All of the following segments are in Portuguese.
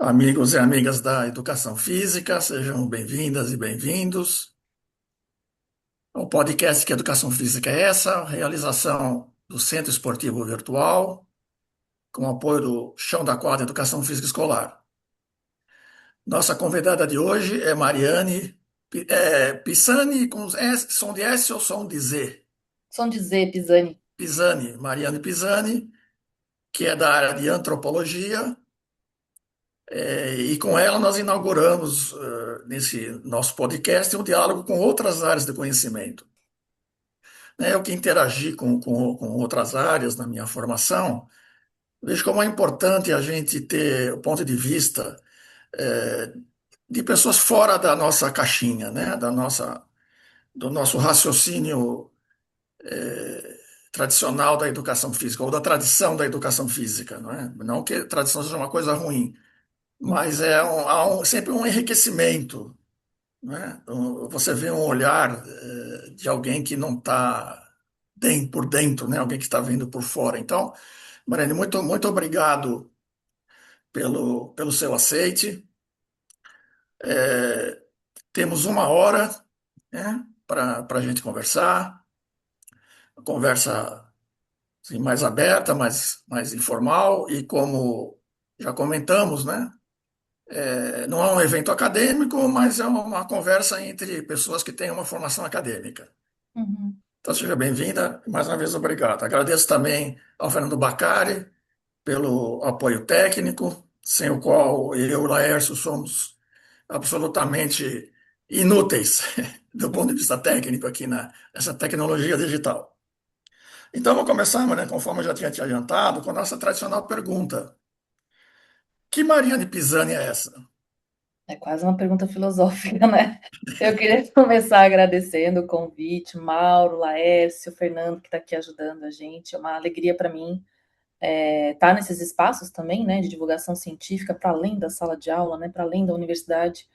Amigos e amigas da Educação Física, sejam bem-vindas e bem-vindos ao podcast Que Educação Física é essa, realização do Centro Esportivo Virtual, com apoio do Chão da Quadra Educação Física Escolar. Nossa convidada de hoje é Mariane Pisani, com S, som de S ou som de Z? Som de Z, Pisani. Pisani, Mariane Pisani, que é da área de antropologia, e com ela nós inauguramos, nesse nosso podcast, um diálogo com outras áreas de conhecimento. Eu que interagi com outras áreas na minha formação, vejo como é importante a gente ter o ponto de vista eh, de pessoas fora da nossa caixinha, né? Do nosso raciocínio tradicional da educação física, ou da tradição da educação física, não é? Não que tradição seja uma coisa ruim, mas há sempre um enriquecimento, né? Você vê um olhar de alguém que não está por dentro, né? Alguém que está vendo por fora. Então, Mariane, muito obrigado pelo seu aceite. É, temos uma hora, né, para a gente conversar, conversa assim, mais aberta, mais informal, e como já comentamos, né? Não é um evento acadêmico, mas é uma conversa entre pessoas que têm uma formação acadêmica. Uhum. Então, seja bem-vinda, mais uma vez, obrigado. Agradeço também ao Fernando Bacari pelo apoio técnico, sem o qual eu e o Laércio somos absolutamente inúteis do ponto de vista técnico aqui nessa tecnologia digital. Então, vou começar, né, conforme eu já tinha te adiantado, com a nossa tradicional pergunta. Que Mariane Pisani é essa? É quase uma pergunta filosófica, né? Eu queria começar agradecendo o convite, Mauro, Laércio, Fernando, que está aqui ajudando a gente. É uma alegria para mim estar nesses espaços também, né, de divulgação científica, para além da sala de aula, né, para além da universidade.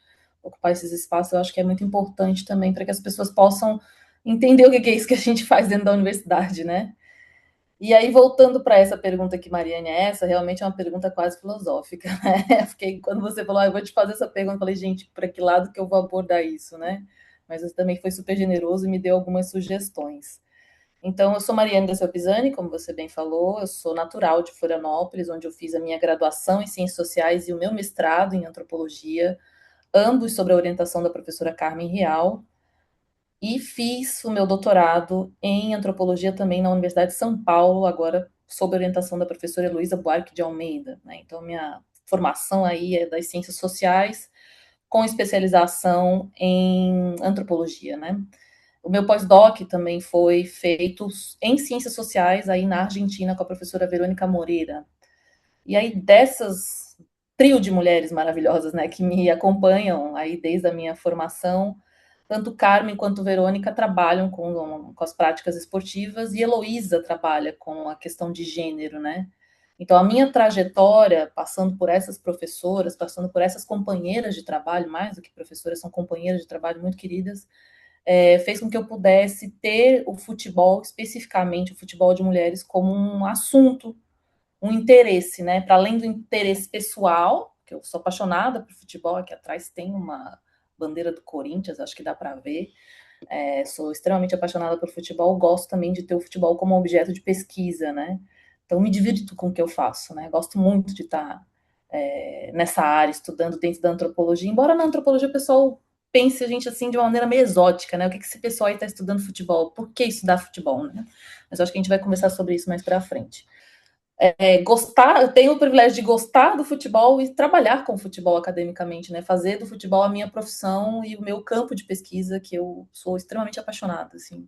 Ocupar esses espaços eu acho que é muito importante também para que as pessoas possam entender o que é isso que a gente faz dentro da universidade, né? E aí, voltando para essa pergunta que Mariane é essa, realmente é uma pergunta quase filosófica, né? Porque quando você falou, eu vou te fazer essa pergunta, eu falei, gente, para que lado que eu vou abordar isso, né? Mas você também foi super generoso e me deu algumas sugestões. Então, eu sou Mariane da Pisani, como você bem falou, eu sou natural de Florianópolis, onde eu fiz a minha graduação em Ciências Sociais e o meu mestrado em Antropologia, ambos sob a orientação da professora Carmen Rial, e fiz o meu doutorado em antropologia também na Universidade de São Paulo, agora sob orientação da professora Heloísa Buarque de Almeida, né? Então, minha formação aí é das ciências sociais, com especialização em antropologia, né? O meu pós-doc também foi feito em ciências sociais aí na Argentina com a professora Verônica Moreira. E aí dessas trio de mulheres maravilhosas, né, que me acompanham aí desde a minha formação, tanto Carmen quanto Verônica trabalham com as práticas esportivas e Heloísa trabalha com a questão de gênero, né? Então, a minha trajetória, passando por essas professoras, passando por essas companheiras de trabalho, mais do que professoras, são companheiras de trabalho muito queridas, fez com que eu pudesse ter o futebol, especificamente o futebol de mulheres, como um assunto, um interesse, né? Para além do interesse pessoal, que eu sou apaixonada por futebol, aqui atrás tem uma bandeira do Corinthians, acho que dá para ver. Sou extremamente apaixonada por futebol, gosto também de ter o futebol como objeto de pesquisa, né? Então me divirto com o que eu faço, né? Gosto muito de estar nessa área, estudando dentro da antropologia, embora na antropologia o pessoal pense a gente assim de uma maneira meio exótica, né? O que esse pessoal aí está estudando futebol? Por que estudar futebol, né? Mas eu acho que a gente vai conversar sobre isso mais para frente. Gostar, eu tenho o privilégio de gostar do futebol e trabalhar com o futebol academicamente, né? Fazer do futebol a minha profissão e o meu campo de pesquisa, que eu sou extremamente apaixonada, assim.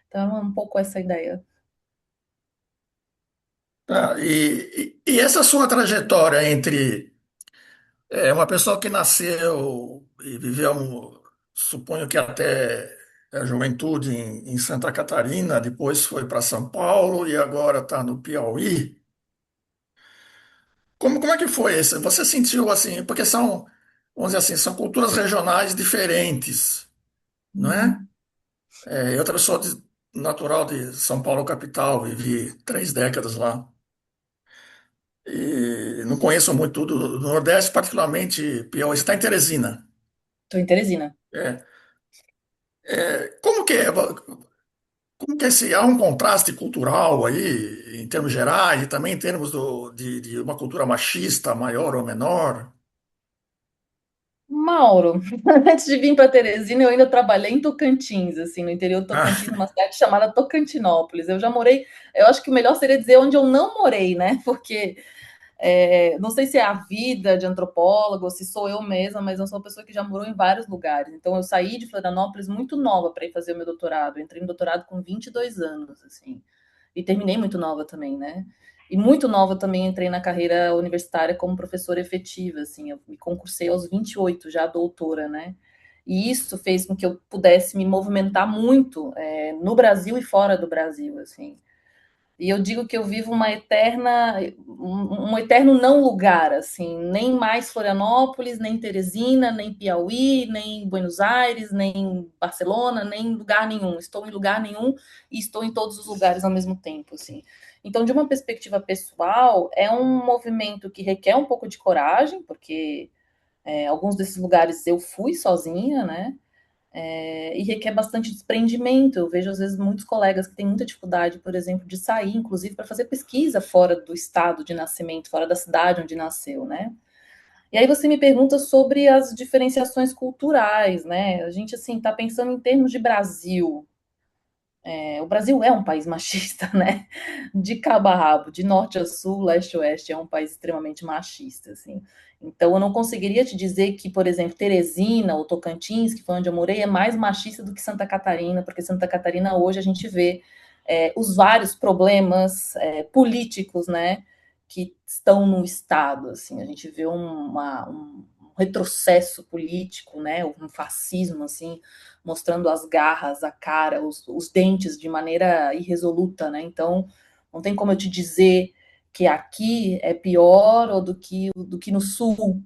Então, é um pouco essa ideia. Tá? E essa sua trajetória entre uma pessoa que nasceu e viveu, suponho que até a juventude em Santa Catarina, depois foi para São Paulo e agora está no Piauí. Como é que foi isso? Você sentiu assim, porque vamos dizer assim, são culturas regionais diferentes, não é? Uhum. Eu também sou natural de São Paulo capital, vivi 3 décadas lá. E não conheço muito do Nordeste, particularmente Piauí. Você está em Teresina. Estou em Teresina. É. Como que é? Como que há um contraste cultural aí, em termos gerais, e também em termos de uma cultura machista maior ou menor? Mauro, antes de vir para Teresina, eu ainda trabalhei em Tocantins, assim, no interior do Tocantins, Ah, numa cidade chamada Tocantinópolis. Eu já morei, eu acho que o melhor seria dizer onde eu não morei, né? Porque não sei se é a vida de antropólogo ou se sou eu mesma, mas eu sou uma pessoa que já morou em vários lugares. Então, eu saí de Florianópolis muito nova para ir fazer o meu doutorado. Eu entrei no doutorado com 22 anos, assim. E terminei muito nova também, né? E muito nova também entrei na carreira universitária como professora efetiva, assim. Eu me concursei aos 28, já doutora, né? E isso fez com que eu pudesse me movimentar muito no Brasil e fora do Brasil, assim. E eu digo que eu vivo um eterno não lugar, assim, nem mais Florianópolis, nem Teresina, nem Piauí, nem Buenos Aires, nem Barcelona, nem lugar nenhum. Estou em lugar nenhum e estou em todos os lugares ao mesmo tempo, assim. Então, de uma perspectiva pessoal, é um movimento que requer um pouco de coragem, porque alguns desses lugares eu fui sozinha, né? E requer bastante desprendimento. Eu vejo, às vezes, muitos colegas que têm muita dificuldade, por exemplo, de sair, inclusive, para fazer pesquisa fora do estado de nascimento, fora da cidade onde nasceu, né? E aí você me pergunta sobre as diferenciações culturais, né? A gente, assim, está pensando em termos de Brasil. O Brasil é um país machista, né? De cabo a rabo, de norte a sul, leste a oeste, é um país extremamente machista, assim. Então, eu não conseguiria te dizer que, por exemplo, Teresina ou Tocantins, que foi onde eu morei, é mais machista do que Santa Catarina, porque Santa Catarina hoje a gente vê os vários problemas políticos, né, que estão no Estado, assim. A gente vê um retrocesso político, né, um fascismo, assim, mostrando as garras, a cara, os dentes de maneira irresoluta, né? Então, não tem como eu te dizer que aqui é pior ou do que no sul.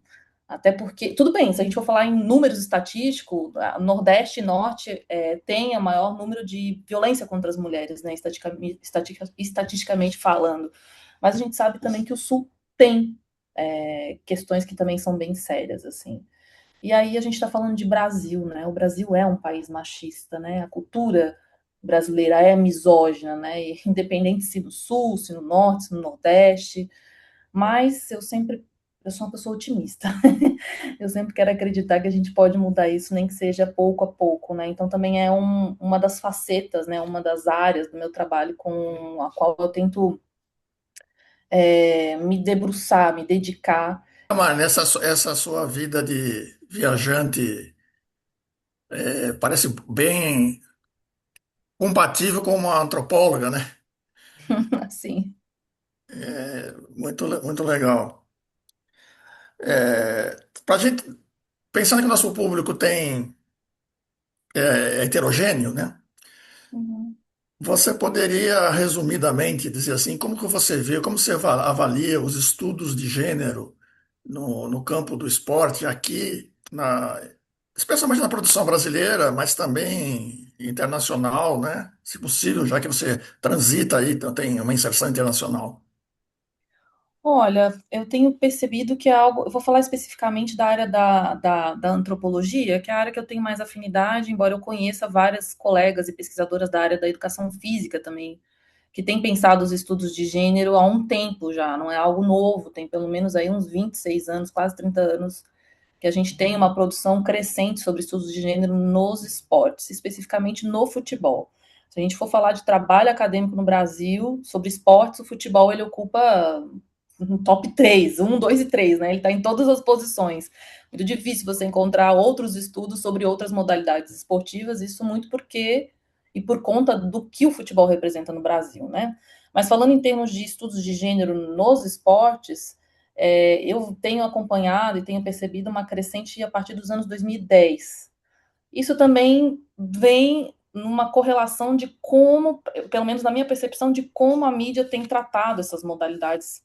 Até porque, tudo bem, se a gente for falar em números estatísticos, Nordeste e Norte tem o maior número de violência contra as mulheres, né, estatisticamente falando. Mas a gente sabe também que o Sul tem questões que também são bem sérias, assim. E aí a gente está falando de Brasil, né? O Brasil é um país machista, né? A cultura brasileira é misógina, né? E independente se no sul, se no norte, se no nordeste, mas eu sou uma pessoa otimista. Eu sempre quero acreditar que a gente pode mudar isso, nem que seja pouco a pouco, né? Então também é uma das facetas, né? Uma das áreas do meu trabalho com a qual eu tento me debruçar, me dedicar. mas essa sua vida de viajante parece bem compatível com uma antropóloga, né? Assim. Muito legal. Para gente, pensando que o nosso público é heterogêneo, né? Uhum. Você poderia, resumidamente, dizer assim, como que você vê, como você avalia os estudos de gênero no campo do esporte aqui, especialmente na produção brasileira, mas também internacional, né? Se possível, já que você transita aí, então tem uma inserção internacional. Olha, eu tenho percebido que é algo. Eu vou falar especificamente da área da antropologia, que é a área que eu tenho mais afinidade, embora eu conheça várias colegas e pesquisadoras da área da educação física também, que têm pensado os estudos de gênero há um tempo já, não é algo novo, tem pelo menos aí uns 26 anos, quase 30 anos, que a gente tem uma produção crescente sobre estudos de gênero nos esportes, especificamente no futebol. Se a gente for falar de trabalho acadêmico no Brasil sobre esportes, o futebol ele ocupa um top 3, um, 2 e 3, né? Ele está em todas as posições. Muito difícil você encontrar outros estudos sobre outras modalidades esportivas, isso muito porque e por conta do que o futebol representa no Brasil, né? Mas falando em termos de estudos de gênero nos esportes, eu tenho acompanhado e tenho percebido uma crescente a partir dos anos 2010. Isso também vem numa correlação de como, pelo menos na minha percepção, de como a mídia tem tratado essas modalidades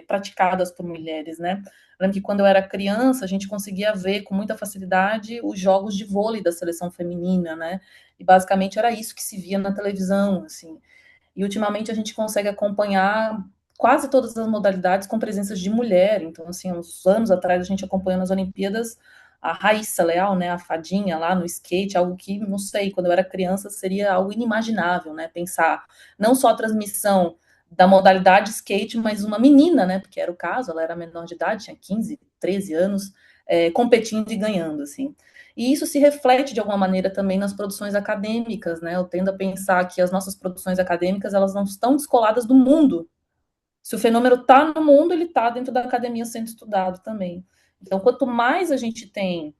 praticadas por mulheres, né? Eu lembro que quando eu era criança, a gente conseguia ver com muita facilidade os jogos de vôlei da seleção feminina, né? E basicamente era isso que se via na televisão, assim. E ultimamente a gente consegue acompanhar quase todas as modalidades com presenças de mulher. Então, assim, uns anos atrás a gente acompanhou nas Olimpíadas a Raíssa Leal, né, a fadinha lá no skate, algo que, não sei, quando eu era criança seria algo inimaginável, né, pensar não só a transmissão da modalidade skate, mas uma menina, né, porque era o caso, ela era menor de idade, tinha 15, 13 anos, competindo e ganhando, assim. E isso se reflete de alguma maneira também nas produções acadêmicas, né? Eu tendo a pensar que as nossas produções acadêmicas elas não estão descoladas do mundo. Se o fenômeno está no mundo, ele está dentro da academia sendo estudado também. Então, quanto mais a gente tem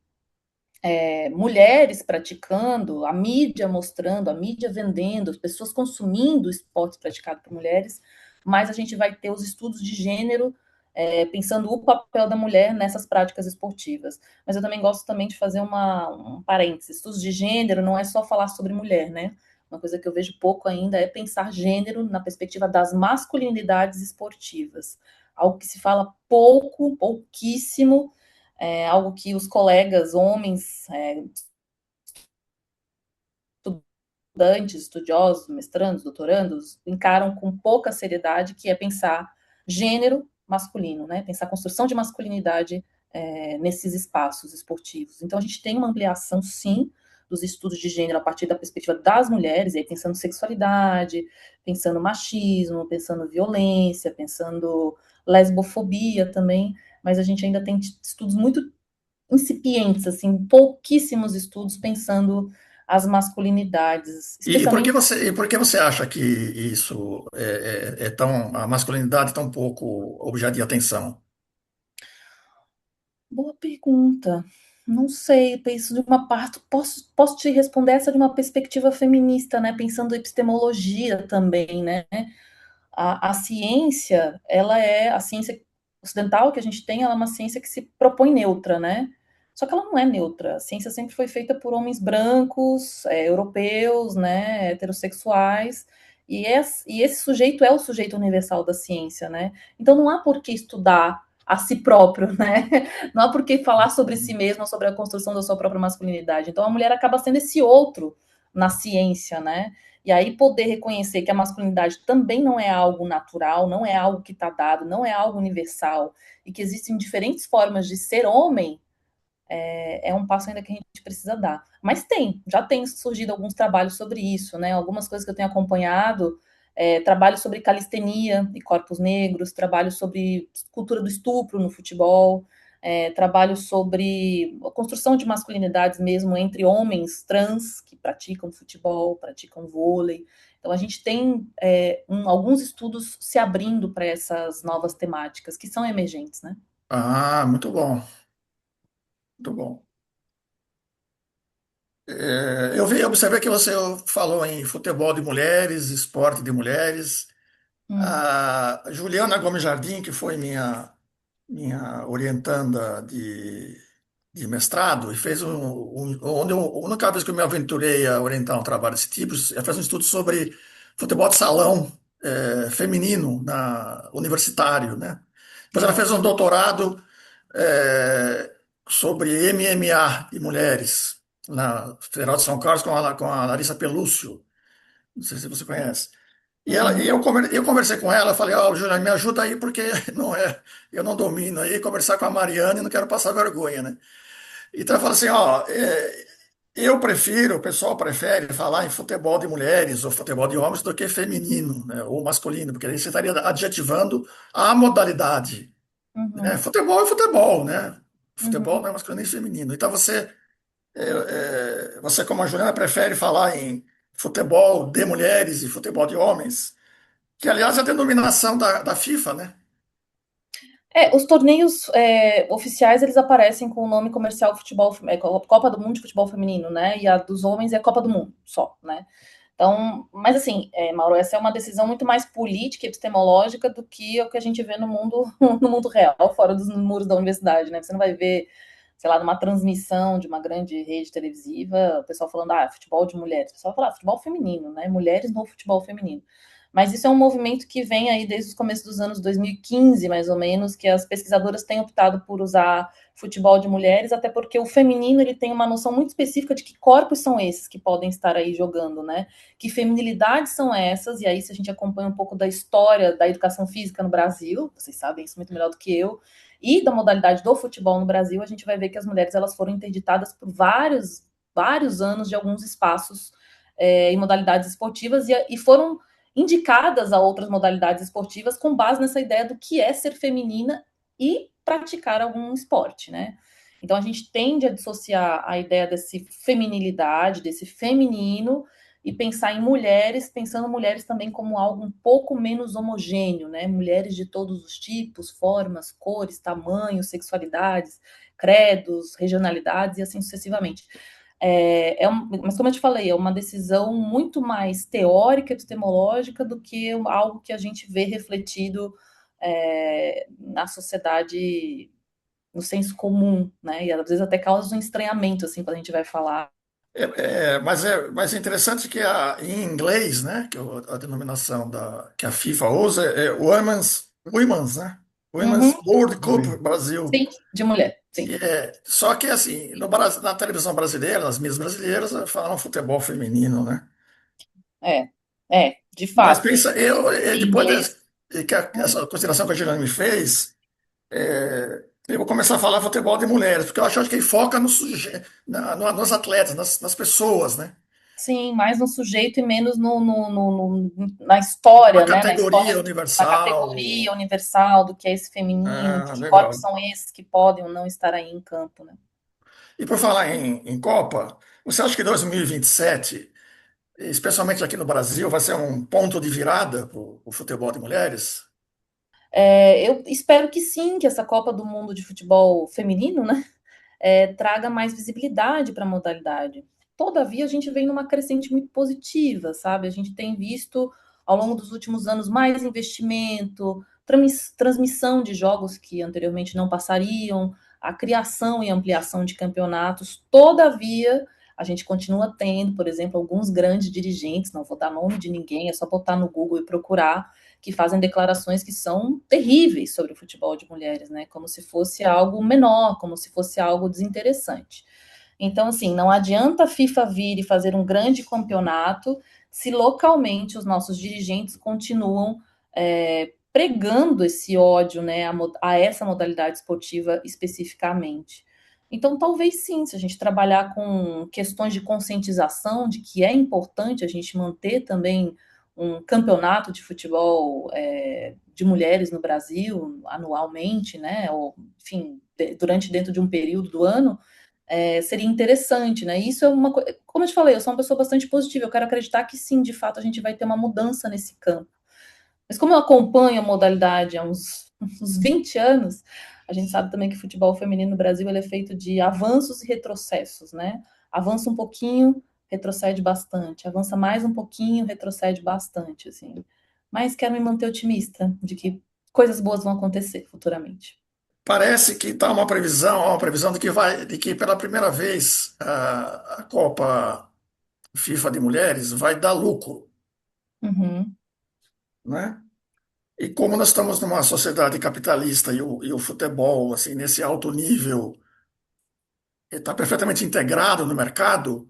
mulheres praticando, a mídia mostrando, a mídia vendendo, as pessoas consumindo esportes praticados por mulheres, mais a gente vai ter os estudos de gênero pensando o papel da mulher nessas práticas esportivas. Mas eu também gosto também de fazer um parênteses. Estudos de gênero não é só falar sobre mulher, né? Uma coisa que eu vejo pouco ainda é pensar gênero na perspectiva das masculinidades esportivas. Algo que se fala pouco, pouquíssimo, algo que os colegas homens, estudantes, estudiosos, mestrandos, doutorandos, encaram com pouca seriedade, que é pensar gênero masculino, né? Pensar a construção de masculinidade nesses espaços esportivos. Então, a gente tem uma ampliação, sim, dos estudos de gênero a partir da perspectiva das mulheres, aí pensando sexualidade, pensando machismo, pensando violência, pensando lesbofobia também, mas a gente ainda tem estudos muito incipientes, assim, pouquíssimos estudos pensando as masculinidades, especialmente. E por que você acha que isso é tão, a masculinidade é tão pouco objeto de atenção? Boa pergunta. Não sei, penso de uma parte, posso te responder essa de uma perspectiva feminista, né? Pensando em epistemologia também, né? A ciência, ela é a ciência ocidental que a gente tem, ela é uma ciência que se propõe neutra, né? Só que ela não é neutra. A ciência sempre foi feita por homens brancos, europeus, né, heterossexuais, e esse sujeito é o sujeito universal da ciência, né? Então não há por que estudar a si próprio, né? Não há por que falar sobre si mesmo, sobre a construção da sua própria masculinidade. Então a mulher acaba sendo esse outro na ciência, né? E aí poder reconhecer que a masculinidade também não é algo natural, não é algo que está dado, não é algo universal, e que existem diferentes formas de ser homem, é um passo ainda que a gente precisa dar. Mas já tem surgido alguns trabalhos sobre isso, né? Algumas coisas que eu tenho acompanhado, trabalho sobre calistenia e corpos negros, trabalho sobre cultura do estupro no futebol, trabalho sobre a construção de masculinidades mesmo entre homens trans que praticam futebol, praticam vôlei. Então a gente tem alguns estudos se abrindo para essas novas temáticas que são emergentes, né? Ah, muito bom, muito bom. Eu observei que você falou em futebol de mulheres, esporte de mulheres. Hum, A Juliana Gomes Jardim, que foi minha orientanda de mestrado, e fez a única vez que eu me aventurei a orientar um trabalho desse tipo, ela fez um estudo sobre futebol de salão feminino, universitário, né? Depois ela fez um doutorado é, sobre MMA de mulheres na Federal de São Carlos com a Larissa Pelúcio, não sei se você conhece. uhum, Eu conversei com ela, falei, ó, Júlia, me ajuda aí, porque não é, eu não domino aí, conversar com a Mariana e não quero passar vergonha, né? Então eu falo assim, ó, o pessoal prefere falar em futebol de mulheres ou futebol de homens do que feminino, né, ou masculino, porque aí você estaria adjetivando a modalidade, né? uhum, Futebol é futebol, né? Futebol uhum. não é masculino nem feminino. Então você como a Juliana, prefere falar em futebol de mulheres e futebol de homens, que aliás é a denominação da FIFA, né? Os torneios oficiais eles aparecem com o nome comercial futebol, Copa do Mundo de Futebol Feminino, né? E a dos homens é Copa do Mundo, só, né? Então, mas assim, Mauro, essa é uma decisão muito mais política e epistemológica do que o que a gente vê no mundo, no mundo real, fora dos muros da universidade, né? Você não vai ver, sei lá, numa transmissão de uma grande rede televisiva, o pessoal falando, futebol de mulheres. O pessoal vai falar, futebol feminino, né? Mulheres no futebol feminino. Mas isso é um movimento que vem aí desde o começo dos anos 2015, mais ou menos, que as pesquisadoras têm optado por usar futebol de mulheres, até porque o feminino ele tem uma noção muito específica de que corpos são esses que podem estar aí jogando, né? Que feminilidades são essas, e aí se a gente acompanha um pouco da história da educação física no Brasil, vocês sabem isso muito melhor do que eu, e da modalidade do futebol no Brasil, a gente vai ver que as mulheres elas foram interditadas por vários anos de alguns espaços em modalidades esportivas e foram indicadas a outras modalidades esportivas com base nessa ideia do que é ser feminina e praticar algum esporte, né? Então a gente tende a dissociar a ideia desse feminilidade, desse feminino e pensar em mulheres, pensando mulheres também como algo um pouco menos homogêneo, né? Mulheres de todos os tipos, formas, cores, tamanhos, sexualidades, credos, regionalidades e assim sucessivamente. Mas como eu te falei, é uma decisão muito mais teórica, epistemológica, do que algo que a gente vê refletido na sociedade, no senso comum, né? E às vezes até causa um estranhamento, assim, quando a gente vai falar. Mas é interessante que em inglês, né, que a denominação que a FIFA usa Women's, né? Women's Uhum, World Cup Brasil. sim, de mulher, sim. Só que assim, no na televisão brasileira, nas mídias brasileiras, falam futebol feminino, né? É, de Mas fato. pensa, Em depois inglês. essa consideração que a Juliana me fez, eu vou começar a falar futebol de mulheres, porque eu acho que ele foca nos atletas, nas pessoas, né? Sim, mais no sujeito e menos na Uma história, né? Na categoria história da universal. categoria universal, do que é esse feminino, de Ah, que corpos legal. são esses que podem ou não estar aí em campo, né? E por falar em Copa, você acha que 2027, especialmente aqui no Brasil, vai ser um ponto de virada para o futebol de mulheres? Eu espero que sim, que essa Copa do Mundo de futebol feminino, né, traga mais visibilidade para a modalidade. Todavia, a gente vem numa crescente muito positiva, sabe? A gente tem visto ao longo dos últimos anos mais investimento, transmissão de jogos que anteriormente não passariam, a criação e ampliação de campeonatos. Todavia, a gente continua tendo, por exemplo, alguns grandes dirigentes, não vou dar nome de ninguém, é só botar no Google e procurar, que fazem declarações que são terríveis sobre o futebol de mulheres, né? Como se fosse algo menor, como se fosse algo desinteressante. Então, assim, não adianta a FIFA vir e fazer um grande campeonato se localmente os nossos dirigentes continuam pregando esse ódio, né, a essa modalidade esportiva especificamente. Então, talvez sim, se a gente trabalhar com questões de conscientização de que é importante a gente manter também um campeonato de futebol de mulheres no Brasil anualmente, né? Ou, enfim, dentro de um período do ano, seria interessante, né? Isso é uma coisa. Como eu te falei, eu sou uma pessoa bastante positiva, eu quero acreditar que sim, de fato, a gente vai ter uma mudança nesse campo. Mas como eu acompanho a modalidade há uns 20 anos, a gente sabe também que o futebol feminino no Brasil ele é feito de avanços e retrocessos, né? Avança um pouquinho, retrocede bastante. Avança mais um pouquinho, retrocede bastante, assim. Mas quero me manter otimista de que coisas boas vão acontecer futuramente. Parece que está uma previsão de que pela primeira vez a Copa FIFA de mulheres vai dar lucro, Uhum. né? E como nós estamos numa sociedade capitalista e o futebol, assim, nesse alto nível, está perfeitamente integrado no mercado,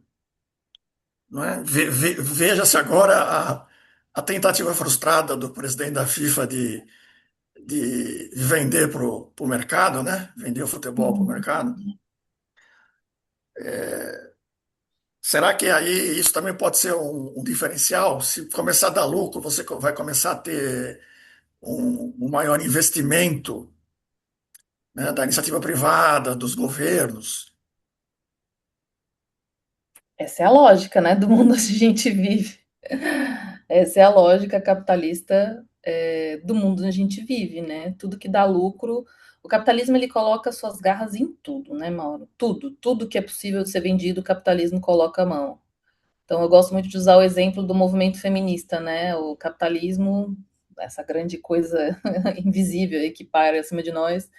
não é? Veja-se agora a tentativa frustrada do presidente da FIFA de vender para o mercado, né? Vender o futebol para o Uhum. mercado. Será que aí isso também pode ser um diferencial? Se começar a dar lucro, você vai começar a ter um maior investimento, né, da iniciativa privada, dos governos. Essa é a lógica, né, do mundo onde a gente vive. Essa é a lógica capitalista do mundo onde a gente vive, né? Tudo que dá lucro. O capitalismo ele coloca suas garras em tudo, né, Mauro? Tudo que é possível de ser vendido, o capitalismo coloca a mão. Então, eu gosto muito de usar o exemplo do movimento feminista, né? O capitalismo, essa grande coisa invisível aí que paira acima de nós,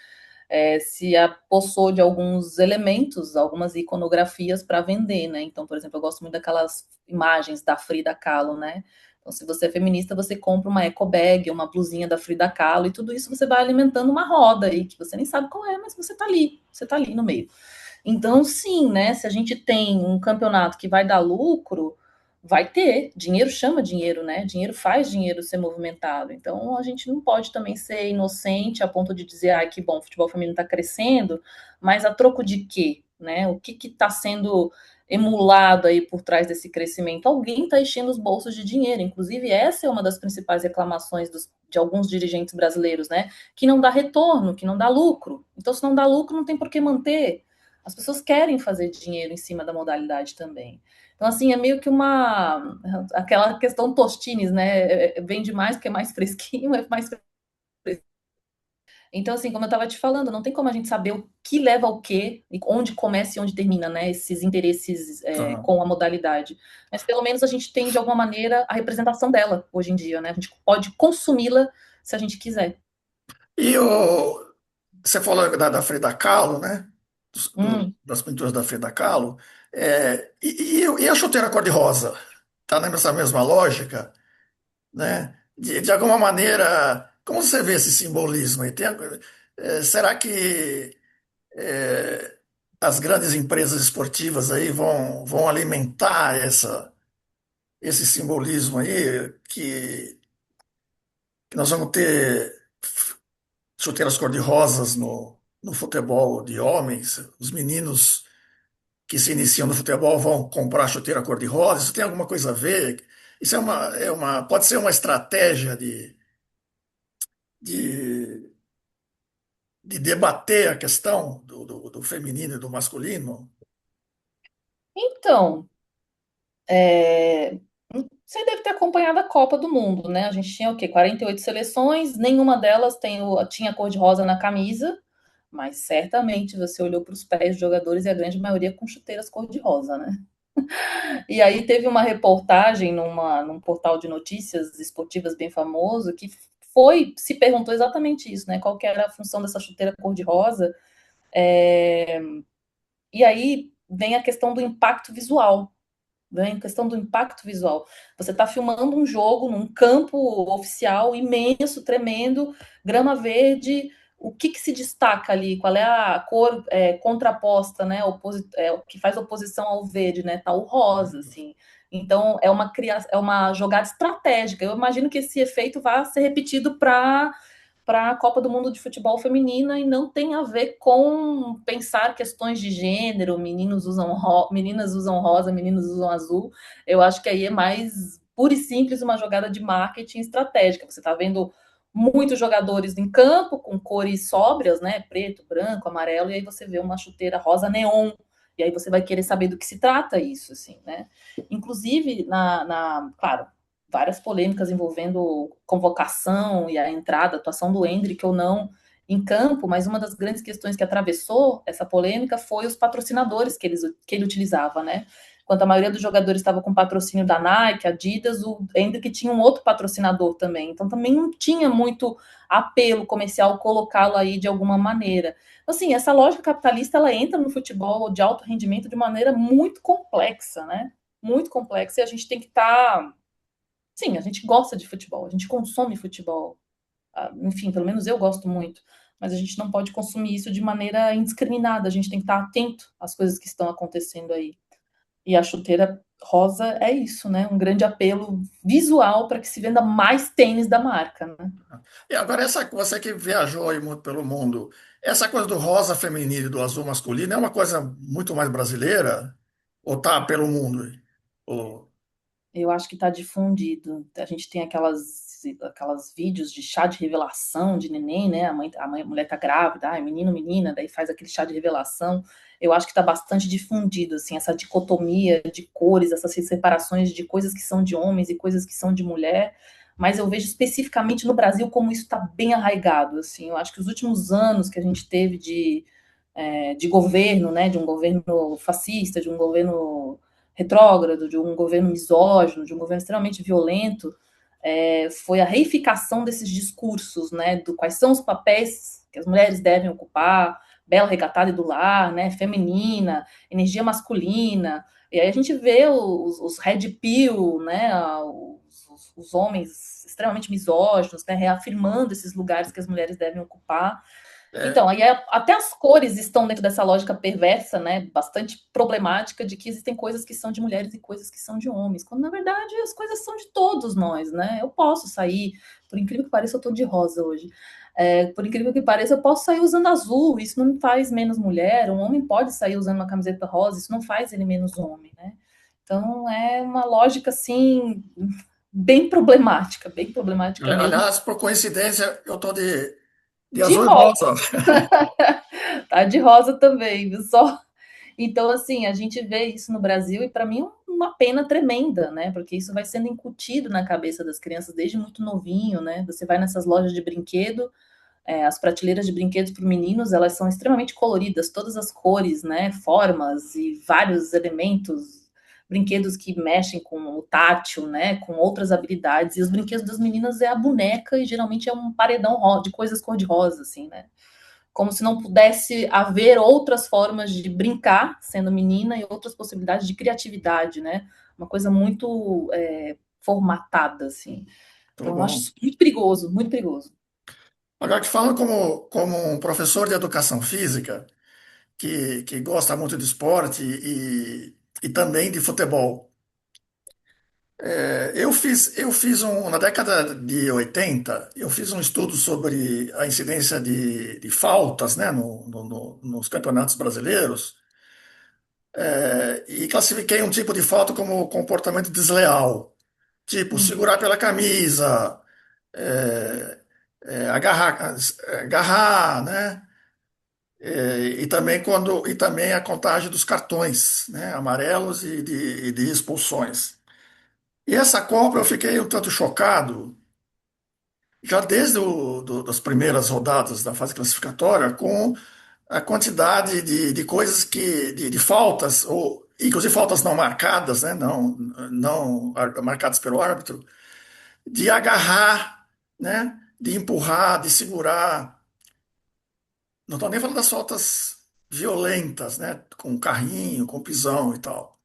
se apossou de alguns elementos, algumas iconografias para vender, né? Então, por exemplo, eu gosto muito daquelas imagens da Frida Kahlo, né? Então, se você é feminista, você compra uma eco bag, uma blusinha da Frida Kahlo, e tudo isso você vai alimentando uma roda aí, que você nem sabe qual é, mas você tá ali no meio. Então, sim, né? Se a gente tem um campeonato que vai dar lucro, vai ter. Dinheiro chama dinheiro, né? Dinheiro faz dinheiro ser movimentado. Então, a gente não pode também ser inocente a ponto de dizer, ai, que bom, o futebol feminino está crescendo, mas a troco de quê? Né? O que está sendo emulado aí por trás desse crescimento? Alguém está enchendo os bolsos de dinheiro. Inclusive, essa é uma das principais reclamações de alguns dirigentes brasileiros, né? Que não dá retorno, que não dá lucro. Então, se não dá lucro, não tem por que manter. As pessoas querem fazer dinheiro em cima da modalidade também. Então, assim, é meio que aquela questão Tostines, né? Vende mais porque é mais fresquinho, é mais fresquinho. Então, assim, como eu estava te falando, não tem como a gente saber o que leva ao quê, e onde começa e onde termina, né? Esses interesses Aham. com a modalidade. Mas pelo menos a gente tem, de alguma maneira, a representação dela hoje em dia, né? A gente pode consumi-la se a gente quiser. E você falou da Frida Kahlo, né? Das pinturas da Frida Kahlo. E a chuteira cor-de-rosa? Tá nessa mesma lógica, né? De alguma maneira, como você vê esse simbolismo aí? Será que é, as grandes empresas esportivas aí vão alimentar esse simbolismo aí, que nós vamos ter chuteiras cor-de-rosas no futebol de homens? Os meninos que se iniciam no futebol vão comprar chuteira cor-de-rosa? Isso tem alguma coisa a ver? Isso pode ser uma estratégia de, de debater a questão do feminino e do masculino? Então, é, você deve ter acompanhado a Copa do Mundo, né? A gente tinha o quê? 48 seleções, nenhuma delas tinha cor de rosa na camisa, mas certamente você olhou para os pés dos jogadores e a grande maioria com chuteiras cor de rosa, né? E aí teve uma reportagem num portal de notícias esportivas bem famoso que se perguntou exatamente isso, né? Qual que era a função dessa chuteira cor de rosa? É, e aí vem a questão do impacto visual, né, em questão do impacto visual. Você está filmando um jogo num campo oficial imenso, tremendo, grama verde. O que se destaca ali? Qual é a cor contraposta, né? Que faz oposição ao verde, né? Tá o rosa, assim. Então é uma jogada estratégica. Eu imagino que esse efeito vai ser repetido para a Copa do Mundo de Futebol Feminina e não tem a ver com pensar questões de gênero, meninas usam rosa, meninos usam azul. Eu acho que aí é mais pura e simples uma jogada de marketing estratégica. Você está vendo muitos jogadores em campo com cores sóbrias, né? Preto, branco, amarelo, e aí você vê uma chuteira rosa neon. E aí você vai querer saber do que se trata isso, assim, né? Inclusive, claro, várias polêmicas envolvendo convocação e a entrada, a atuação do Endrick ou não em campo, mas uma das grandes questões que atravessou essa polêmica foi os patrocinadores que ele utilizava, né? Enquanto a maioria dos jogadores estava com patrocínio da Nike, Adidas, o Endrick tinha um outro patrocinador também, então também não tinha muito apelo comercial colocá-lo aí de alguma maneira. Assim, essa lógica capitalista, ela entra no futebol de alto rendimento de maneira muito complexa, né? Muito complexa, e a gente tem que estar. Sim, a gente gosta de futebol, a gente consome futebol. Enfim, pelo menos eu gosto muito. Mas a gente não pode consumir isso de maneira indiscriminada. A gente tem que estar atento às coisas que estão acontecendo aí. E a chuteira rosa é isso, né? Um grande apelo visual para que se venda mais tênis da marca, né? E agora, você que viajou aí muito pelo mundo, essa coisa do rosa feminino e do azul masculino é uma coisa muito mais brasileira? Ou tá pelo mundo? Ou... Eu acho que está difundido. A gente tem aquelas vídeos de chá de revelação de neném, né? A mulher tá grávida, menino, menina, daí faz aquele chá de revelação. Eu acho que está bastante difundido, assim, essa dicotomia de cores, essas separações de coisas que são de homens e coisas que são de mulher. Mas eu vejo especificamente no Brasil como isso está bem arraigado, assim. Eu acho que os últimos anos que a gente teve de governo, né? De um governo fascista, de um governo retrógrado, de um governo misógino, de um governo extremamente violento, foi a reificação desses discursos, né, do quais são os papéis que as mulheres devem ocupar, bela, recatada e do lar, né, feminina, energia masculina, e aí a gente vê os red pill, né, os homens extremamente misóginos, né, reafirmando esses lugares que as mulheres devem ocupar. Então, É, aí até as cores estão dentro dessa lógica perversa, né, bastante problemática de que existem coisas que são de mulheres e coisas que são de homens, quando na verdade as coisas são de todos nós, né? Eu posso sair, por incrível que pareça, eu tô de rosa hoje. Por incrível que pareça, eu posso sair usando azul, isso não me faz menos mulher. Um homem pode sair usando uma camiseta rosa, isso não faz ele menos homem, né? Então é uma lógica assim bem problemática mesmo. aliás, por coincidência, eu tô de De azul e rosa, rosa. tá de rosa também, viu? Só então, assim, a gente vê isso no Brasil e para mim é uma pena tremenda, né? Porque isso vai sendo incutido na cabeça das crianças desde muito novinho, né? Você vai nessas lojas de brinquedo, as prateleiras de brinquedos para meninos, elas são extremamente coloridas, todas as cores, né? Formas e vários elementos, brinquedos que mexem com o tátil, né? Com outras habilidades. E os brinquedos das meninas é a boneca e geralmente é um paredão de coisas cor-de-rosa, assim, né? Como se não pudesse haver outras formas de brincar sendo menina e outras possibilidades de criatividade, né? Uma coisa muito formatada, assim. Tudo Então, eu acho bom. isso muito perigoso, muito perigoso. Agora, te falando como um professor de educação física, que gosta muito de esporte e também de futebol. Na década de 80, eu fiz um estudo sobre a incidência de faltas, né, nos campeonatos brasileiros, e classifiquei um tipo de falta como comportamento desleal, tipo Uhum, segurar pela camisa, é, agarrar, né, e também a contagem dos cartões, né, amarelos e de expulsões. E essa Copa eu fiquei um tanto chocado já desde das primeiras rodadas da fase classificatória, com a quantidade de coisas de faltas, ou inclusive faltas não marcadas, né, não marcadas pelo árbitro, de agarrar, né, de empurrar, de segurar. Não estou nem falando das faltas violentas, né, com carrinho, com pisão e tal.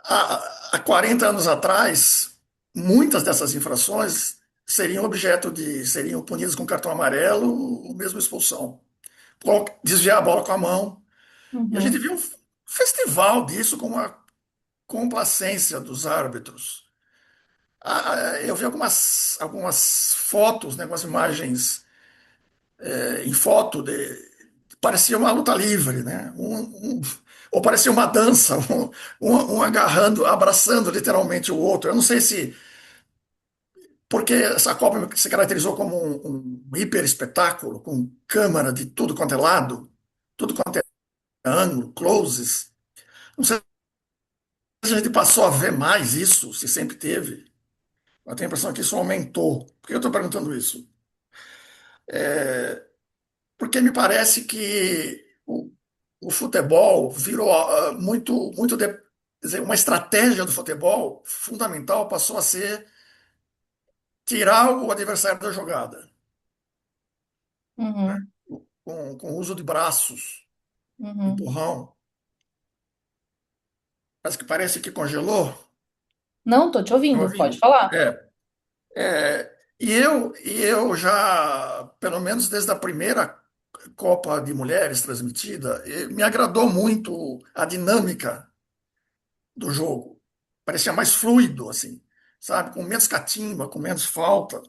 Há 40 anos atrás, muitas dessas infrações seriam punidas com cartão amarelo ou mesmo expulsão. Desviar a bola com a mão. E a gente uhum, viu um festival disso com uma complacência dos árbitros. Eu vi algumas fotos, né, algumas imagens em foto parecia uma luta livre, né? Ou parecia uma dança, um agarrando, abraçando literalmente o outro. Eu não sei se porque essa Copa se caracterizou como um hiper espetáculo, com câmera de tudo quanto é lado, tudo quanto é ângulo, closes. Não sei se a gente passou a ver mais isso, se sempre teve. Eu tenho a impressão que isso aumentou. Por que eu estou perguntando isso? Porque me parece que o futebol virou quer dizer, uma estratégia do futebol fundamental passou a ser tirar o adversário da jogada, uhum, com o uso de braços, uhum. empurrão. Mas que parece que congelou. Não, tô te Tá me ouvindo, pode ouvindo? falar. E eu já, pelo menos desde a primeira Copa de Mulheres transmitida, me agradou muito a dinâmica do jogo. Parecia mais fluido, assim, sabe? Com menos catimba, com menos falta.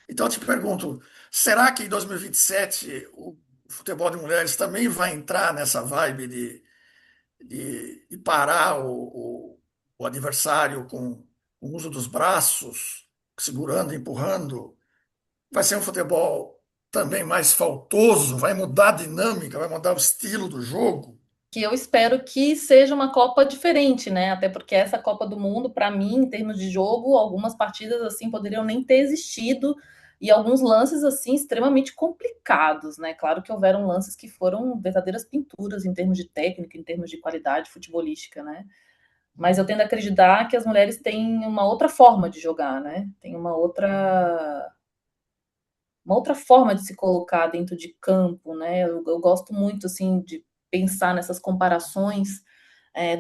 Então eu te pergunto, será que em 2027 o futebol de mulheres também vai entrar nessa vibe de parar o adversário com o uso dos braços, segurando, empurrando? Vai ser um futebol também mais faltoso, vai mudar a dinâmica, vai mudar o estilo do jogo. Que eu espero que seja uma Copa diferente, né? Até porque essa Copa do Mundo, para mim, em termos de jogo, algumas partidas assim poderiam nem ter existido e alguns lances assim extremamente complicados, né? Claro que houveram lances que foram verdadeiras pinturas em termos de técnica, em termos de qualidade futebolística, né? Mas eu tendo a acreditar que as mulheres têm uma outra forma de jogar, né? Tem uma outra forma de se colocar dentro de campo, né? Eu gosto muito assim de pensar nessas comparações,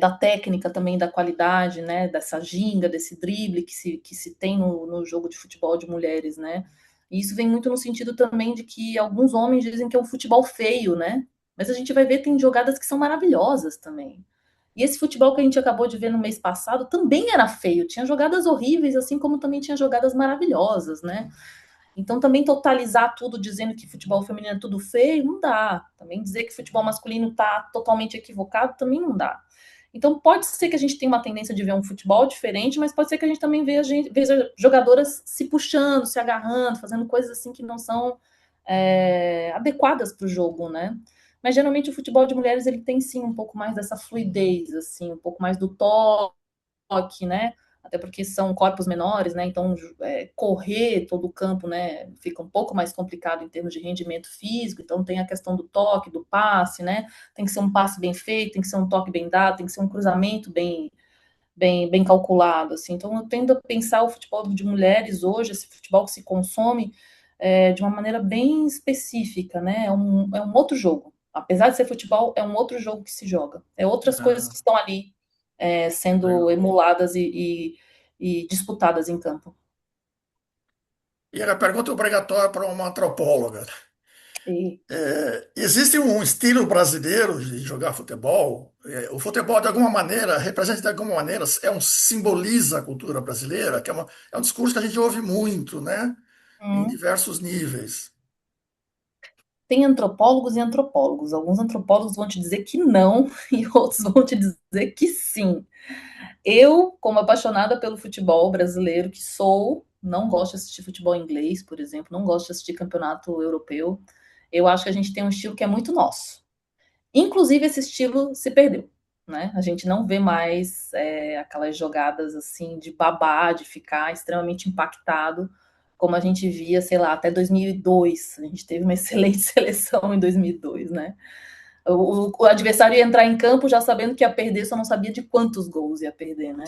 da técnica também, da qualidade, né, dessa ginga, desse drible que se tem no jogo de futebol de mulheres, né? E isso vem muito no sentido também de que alguns homens dizem que é um futebol feio, né? Mas a gente vai ver tem jogadas que são maravilhosas também. E esse futebol que a gente acabou de ver no mês passado também era feio, tinha jogadas horríveis, assim como também tinha jogadas maravilhosas, né? Então, também totalizar tudo dizendo que futebol feminino é tudo feio, não dá. Também dizer que futebol masculino está totalmente equivocado, também não dá. Então, pode ser que a gente tenha uma tendência de ver um futebol diferente, mas pode ser que a gente também veja jogadoras se puxando, se agarrando, fazendo coisas assim que não são adequadas para o jogo, né? Mas geralmente o futebol de mulheres ele tem sim um pouco mais dessa fluidez, assim, um pouco mais do toque, né? Até porque são corpos menores, né? Então, correr todo o campo, né? Fica um pouco mais complicado em termos de rendimento físico. Então, tem a questão do toque, do passe, né? Tem que ser um passe bem feito, tem que ser um toque bem dado, tem que ser um cruzamento bem calculado, assim. Então, eu tendo a pensar o futebol de mulheres hoje, esse futebol que se consome, de uma maneira bem específica, né? É um outro jogo. Apesar de ser futebol, é um outro jogo que se joga. É outras coisas que Ah, estão ali sendo legal. emuladas e disputadas em campo. E a pergunta obrigatória para uma antropóloga. E, Existe um estilo brasileiro de jogar futebol? O futebol, de alguma maneira, representa de alguma maneira, simboliza a cultura brasileira, que é um discurso que a gente ouve muito, né? Em diversos níveis. tem antropólogos e antropólogos. Alguns antropólogos vão te dizer que não, e outros vão te dizer que sim. Eu, como apaixonada pelo futebol brasileiro que sou, não gosto de assistir futebol inglês, por exemplo, não gosto de assistir campeonato europeu. Eu acho que a gente tem um estilo que é muito nosso. Inclusive, esse estilo se perdeu. Né? A gente não vê mais aquelas jogadas assim de babá, de ficar extremamente impactado, como a gente via, sei lá, até 2002. A gente teve uma excelente seleção em 2002, né? O adversário ia entrar em campo já sabendo que ia perder, só não sabia de quantos gols ia perder, né?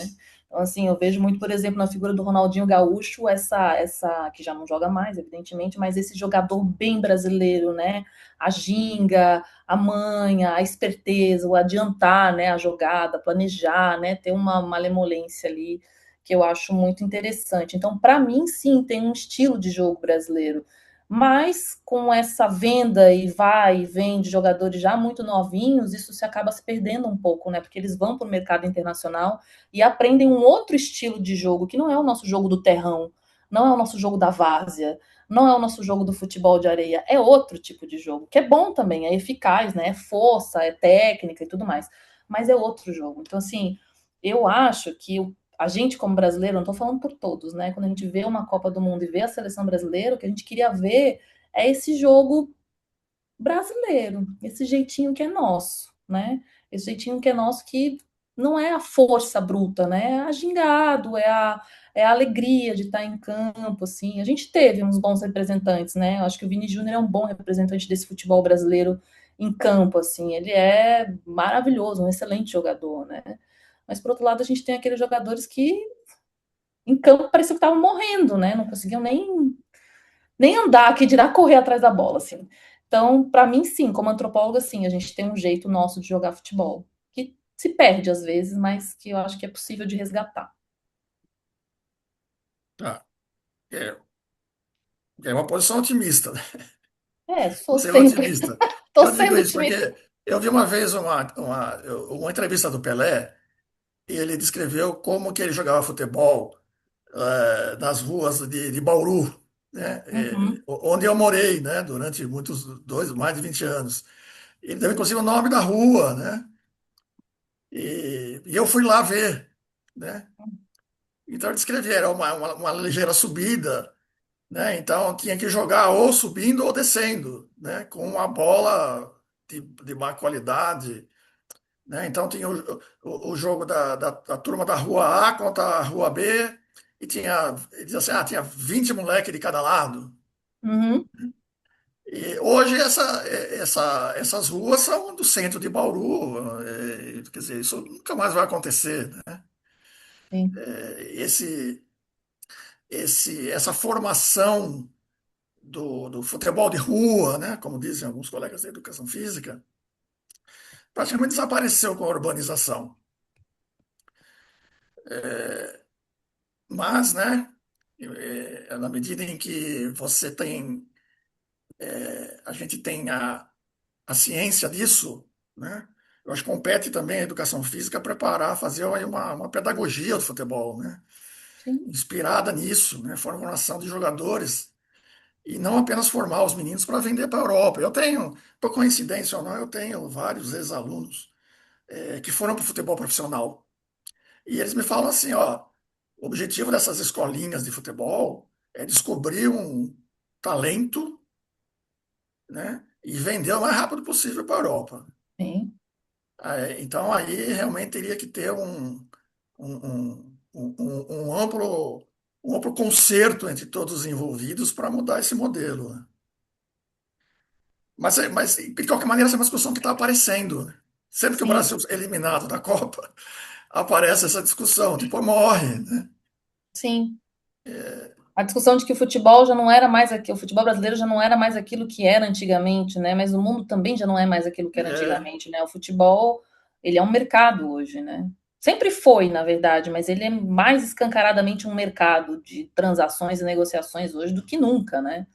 Então, assim, eu vejo muito, por exemplo, na figura do Ronaldinho Gaúcho, essa que já não joga mais, evidentemente, mas esse jogador bem brasileiro, né? A ginga, a manha, a esperteza, o adiantar, né? A jogada, planejar, né? Ter uma malemolência ali que eu acho muito interessante. Então, para mim, sim, tem um estilo de jogo brasileiro, mas com essa venda e vai e vem de jogadores já muito novinhos, isso se acaba se perdendo um pouco, né? Porque eles vão para o mercado internacional e aprendem um outro estilo de jogo, que não é o nosso jogo do terrão, não é o nosso jogo da várzea, não é o nosso jogo do futebol de areia, é outro tipo de jogo, que é bom também, é eficaz, né? É força, é técnica e tudo mais, mas é outro jogo. Então, assim, eu acho que a gente, como brasileiro, não estou falando por todos, né? Quando a gente vê uma Copa do Mundo e vê a seleção brasileira, o que a gente queria ver é esse jogo brasileiro, esse jeitinho que é nosso, né? Esse jeitinho que é nosso que não é a força bruta, né? É a gingado, é a alegria de estar em campo, assim. A gente teve uns bons representantes, né? Eu acho que o Vini Júnior é um bom representante desse futebol brasileiro em campo, assim. Ele é maravilhoso, um excelente jogador, né? Mas, por outro lado, a gente tem aqueles jogadores que em campo parecia que estavam morrendo, né? Não conseguiam nem andar, que dirá correr atrás da bola, assim. Então, para mim, sim, como antropóloga, sim, a gente tem um jeito nosso de jogar futebol, que se perde às vezes, mas que eu acho que é possível de resgatar. Tá. É, é uma posição otimista, né? Sou Você é sempre, otimista. tô Eu digo sendo isso otimista. porque eu vi uma vez uma entrevista do Pelé e ele descreveu como que ele jogava futebol nas ruas de Bauru, né? Uhum, Onde eu morei, né? Durante mais de 20 anos. Ele deu inclusive o nome da rua, né? E eu fui lá ver, né? Então ele descrevia, era uma ligeira subida, né? Então tinha que jogar ou subindo ou descendo, né? Com uma bola de má qualidade, né? Então tinha o jogo da turma da rua A contra a rua B, e ele dizia assim, tinha 20 moleques de cada lado. uhum, E hoje essas ruas são do centro de Bauru, quer dizer, isso nunca mais vai acontecer, né? sim. Esse, essa formação do futebol de rua, né? Como dizem alguns colegas da educação física, praticamente desapareceu com a urbanização. Mas, né, na medida em que você tem, a gente tem a ciência disso, né, eu acho que compete também a educação física preparar, fazer aí uma pedagogia do futebol, né, Sim, inspirada nisso, né, formação de jogadores e não apenas formar os meninos para vender para a Europa. Eu tenho, por coincidência ou não, eu tenho vários ex-alunos que foram para o futebol profissional. E eles me falam assim, ó, o objetivo dessas escolinhas de futebol é descobrir um talento, né, e vender o mais rápido possível para a Europa. sim, Então aí realmente teria que ter um amplo concerto entre todos os envolvidos para mudar esse modelo, né? Mas, de qualquer maneira, essa é uma discussão que está aparecendo, né? Sempre que o sim, Brasil é eliminado da Copa, aparece essa discussão, tipo, morre, né? sim. A discussão de que o futebol já não era mais aquilo, o futebol brasileiro já não era mais aquilo que era antigamente, né? Mas o mundo também já não é mais aquilo que era É, antigamente, né? O futebol, ele é um mercado hoje, né? Sempre foi, na verdade, mas ele é mais escancaradamente um mercado de transações e negociações hoje do que nunca, né?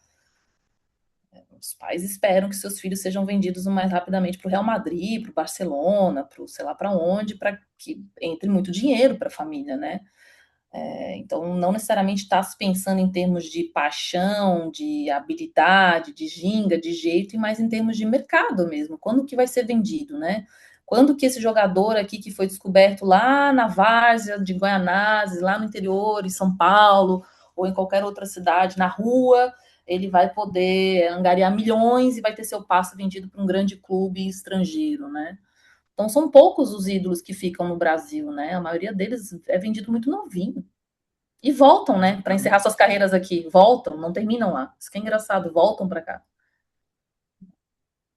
Os pais esperam que seus filhos sejam vendidos o mais rapidamente para o Real Madrid, para o Barcelona, para o sei lá para onde, para que entre muito dinheiro para a família, né? Então, não necessariamente está se pensando em termos de paixão, de habilidade, de ginga, de jeito, mas em termos de mercado mesmo. Quando que vai ser vendido, né? Quando que esse jogador aqui que foi descoberto lá na várzea de Guaianazes, lá no interior, em São Paulo, ou em qualquer outra cidade, na rua, ele vai poder angariar milhões e vai ter seu passe vendido para um grande clube estrangeiro, né? Então são poucos os ídolos que ficam no Brasil, né? A maioria deles é vendido muito novinho. E voltam, né, para encerrar exatamente. suas carreiras aqui. Voltam, não terminam lá. Isso que é engraçado, voltam para cá.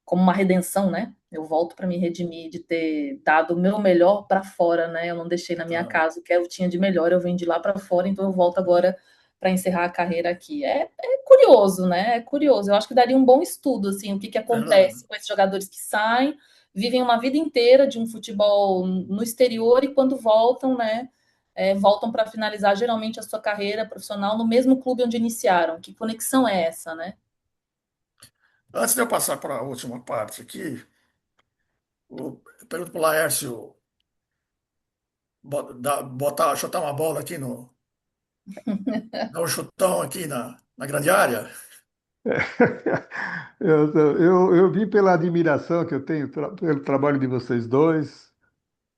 Como uma redenção, né? Eu volto para me redimir de ter dado o meu melhor para fora, né? Eu não deixei na minha Tá. casa o que eu tinha de melhor, eu vendi lá para fora, então eu volto agora para encerrar a carreira aqui. É curioso, né? É curioso. Eu acho que daria um bom estudo, assim, o que Verdade. acontece com esses jogadores que saem, vivem uma vida inteira de um futebol no exterior e quando voltam, né? Voltam para finalizar geralmente a sua carreira profissional no mesmo clube onde iniciaram. Que conexão é essa, né? Antes de eu passar para a última parte aqui, eu pergunto para o Laércio chutar uma bola aqui dar um chutão aqui na grande área. Eu vim pela admiração que eu tenho pelo trabalho de vocês dois,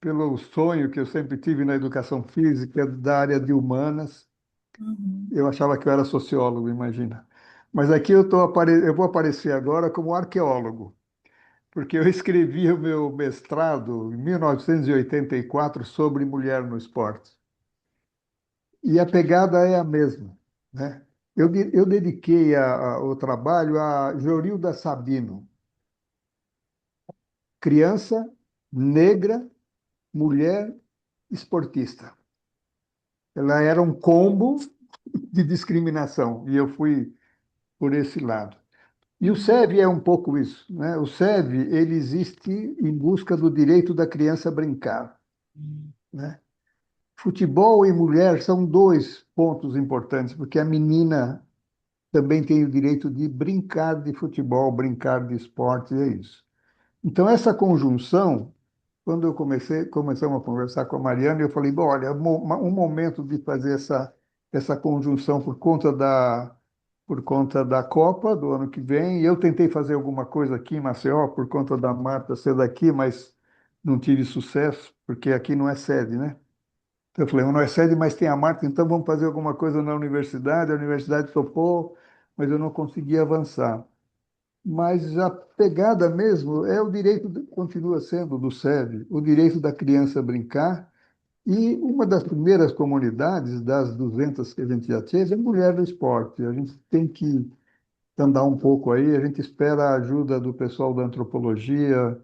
pelo sonho que eu sempre tive na educação física da área de humanas. Uhum. Eu achava que eu era sociólogo, imagina. Mas aqui eu vou aparecer agora como arqueólogo, porque eu escrevi o meu mestrado em 1984 sobre mulher no esporte. E a pegada é a mesma, né? Eu dediquei o trabalho a Jorilda Sabino, criança, negra, mulher, esportista. Ela era um combo de discriminação e eu fui por esse lado. E o Uhum. SEV é um pouco isso, né? O SEV, ele existe em busca do direito da criança brincar, né? Futebol e mulher são dois pontos importantes, porque a menina também tem o direito de brincar de futebol, brincar de esporte, é isso. Então, essa conjunção, quando começamos a conversar com a Mariana, eu falei, bom, olha, um momento de fazer essa conjunção por conta da Copa do ano que vem. Eu tentei fazer alguma coisa aqui em Maceió por conta da Marta ser daqui, mas não tive sucesso, porque aqui não é sede, né? Então eu falei, não é sede, mas tem a Marta, então vamos fazer alguma coisa na universidade. A universidade topou, mas eu não consegui avançar. Mas a pegada mesmo é o direito, continua sendo do SEB, o direito da criança brincar. E uma das primeiras comunidades, das 200 que a gente já teve, é Mulher do Esporte. A gente tem que andar um pouco aí, a gente espera a ajuda do pessoal da antropologia,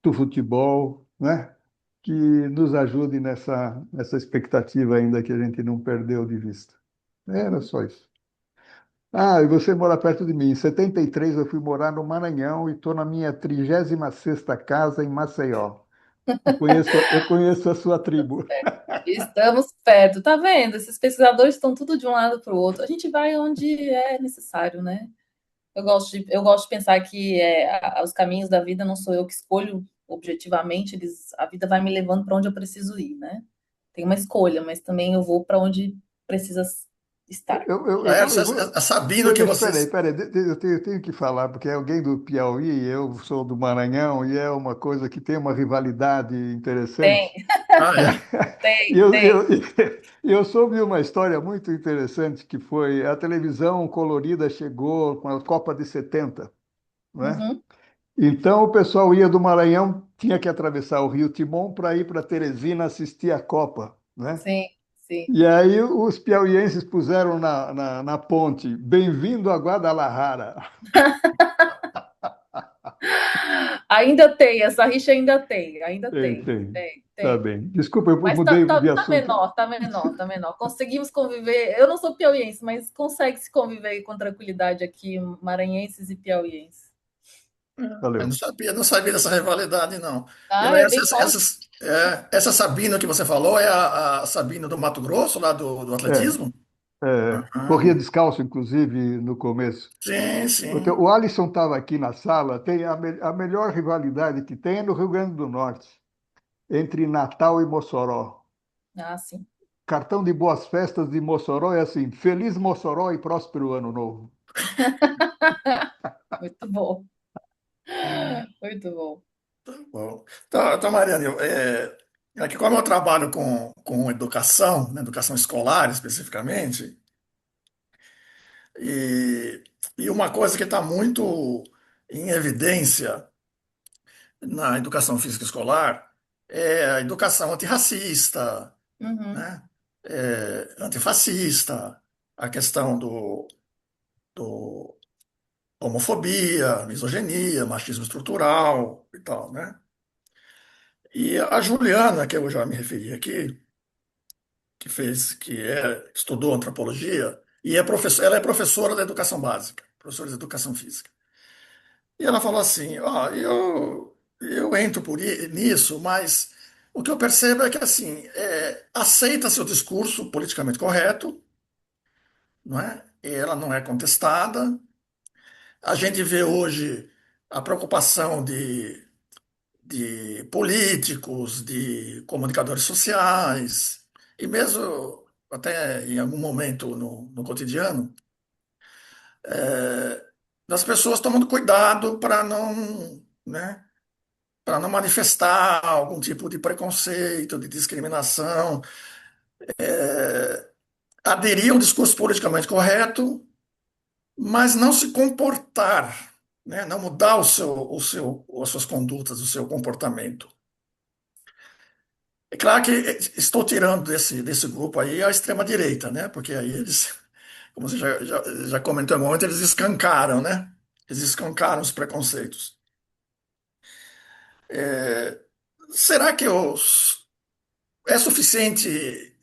do futebol, né? Que nos ajude nessa expectativa ainda que a gente não perdeu de vista. Era só isso. Ah, e você mora perto de mim. Em 73 eu fui morar no Maranhão e estou na minha 36ª casa em Maceió. Eu conheço a sua tribo. Estamos perto, tá vendo? Esses pesquisadores estão tudo de um lado para o outro. A gente vai onde é necessário, né? Eu gosto de pensar que os caminhos da vida não sou eu que escolho objetivamente, a vida vai me levando para onde eu preciso ir, né? Tem uma escolha, mas também eu vou para onde precisa estar. Laércio, Eu vou. é sabino que Espera aí, vocês. espera aí. Eu tenho que falar, porque é alguém do Piauí, eu sou do Maranhão, e é uma coisa que tem uma rivalidade interessante. Tem, Ah, é? E tem, eu, tem. eu, eu soube uma história muito interessante, que foi a televisão colorida chegou com a Copa de 70, não é? Uhum. Então o pessoal ia do Maranhão, tinha que atravessar o Rio Timon para ir para Teresina assistir a Copa, né? Sim, sim. E aí os piauienses puseram na ponte, bem-vindo a Guadalajara. Ainda tem, essa rixa ainda Tem, tem, tem. tem, Tá tem. bem. Desculpa, eu Mas mudei de tá assunto. menor, tá menor, tá menor. Conseguimos conviver. Eu não sou piauiense, mas consegue se conviver com tranquilidade aqui, maranhenses e piauienses. Eu Valeu. não sabia dessa rivalidade, não. E Ah, é Laércio, bem forte. essa Sabino que você falou é a Sabino do Mato Grosso, lá do É, atletismo? corria Ah, descalço, inclusive, no começo. sim, O sim. Alisson estava aqui na sala, tem a melhor rivalidade que tem é no Rio Grande do Norte, entre Natal e Mossoró. Ah, sim. Cartão de boas festas de Mossoró é assim: Feliz Mossoró e próspero ano novo. Muito bom, muito bom. Bom, então, Mariana, aqui como eu trabalho com educação, né, educação escolar especificamente, e, e uma coisa que está muito em evidência na educação física escolar é a educação antirracista, Uhum. né? Antifascista, a questão do homofobia, misoginia, machismo estrutural e tal, né? E a Juliana, que eu já me referi aqui, estudou antropologia e ela é professora da educação básica, professora de educação física. E ela falou assim, ó, eu entro nisso, mas o que eu percebo é que assim, aceita-se o discurso politicamente correto, não é? E ela não é contestada. A gente vê hoje a preocupação de políticos, de comunicadores sociais, e mesmo até em algum momento no cotidiano, é, das pessoas tomando cuidado para não, né, para não manifestar algum tipo de preconceito, de discriminação, aderir a um discurso politicamente correto, mas não se comportar, né, não mudar as suas condutas, o seu comportamento. É claro que estou tirando desse grupo aí a extrema-direita, né? Porque aí eles, como você já comentou em um momento, eles escancaram, né? Eles escancaram os preconceitos. É, será que é suficiente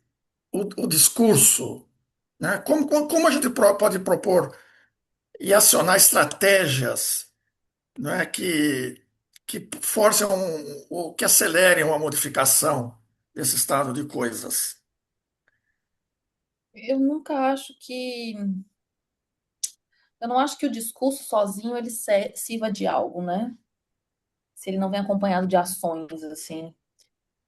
o discurso, né? Como a gente pode propor e acionar estratégias, né, que forcem ou que acelerem uma modificação desse estado de coisas? Eu nunca acho que. Eu não acho que o discurso sozinho ele sirva de algo, né? Se ele não vem acompanhado de ações, assim.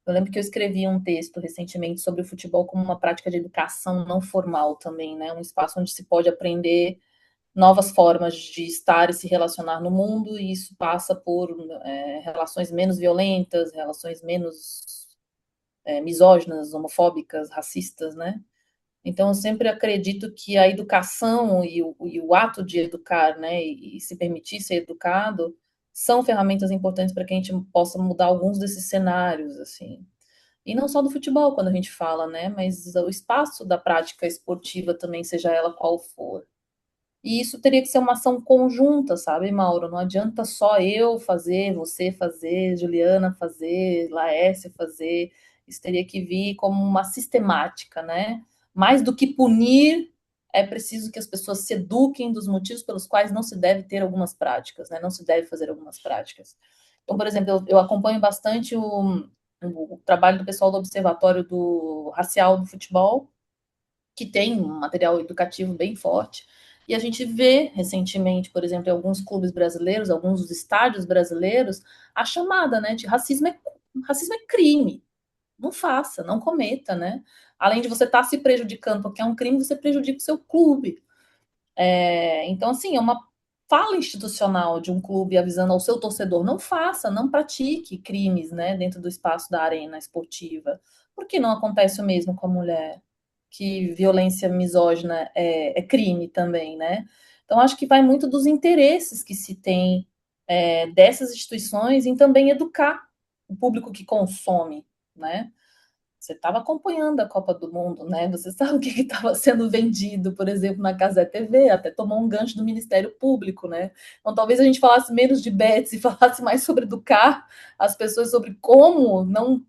Eu lembro que eu escrevi um texto recentemente sobre o futebol como uma prática de educação não formal também, né? Um espaço onde se pode aprender novas formas de estar e se relacionar no mundo, e isso passa por relações menos violentas, relações menos misóginas, homofóbicas, racistas, né? Então, eu sempre acredito que a educação e o ato de educar, né, e se permitir ser educado, são ferramentas importantes para que a gente possa mudar alguns desses cenários, assim. E não só do futebol, quando a gente fala, né, mas o espaço da prática esportiva também, seja ela qual for. E isso teria que ser uma ação conjunta, sabe, Mauro? Não adianta só eu fazer, você fazer, Juliana fazer, Laércio fazer. Isso teria que vir como uma sistemática, né? Mais do que punir, é preciso que as pessoas se eduquem dos motivos pelos quais não se deve ter algumas práticas, né? Não se deve fazer algumas práticas. Então, por exemplo, eu acompanho bastante o trabalho do pessoal do Observatório do Racial do Futebol, que tem um material educativo bem forte. E a gente vê recentemente, por exemplo, em alguns clubes brasileiros, alguns dos estádios brasileiros, a chamada, né, de racismo é crime. Não faça, não cometa, né? Além de você estar se prejudicando porque é um crime, você prejudica o seu clube. Então, assim, é uma fala institucional de um clube avisando ao seu torcedor: não faça, não pratique crimes, né, dentro do espaço da arena esportiva. Por que não acontece o mesmo com a mulher? Que violência misógina é crime também, né? Então, acho que vai muito dos interesses que se tem dessas instituições em também educar o público que consome, né? Você estava acompanhando a Copa do Mundo, né? Você sabe o que estava sendo vendido, por exemplo, na Cazé TV, até tomou um gancho do Ministério Público, né? Então, talvez a gente falasse menos de bets e falasse mais sobre educar as pessoas sobre como não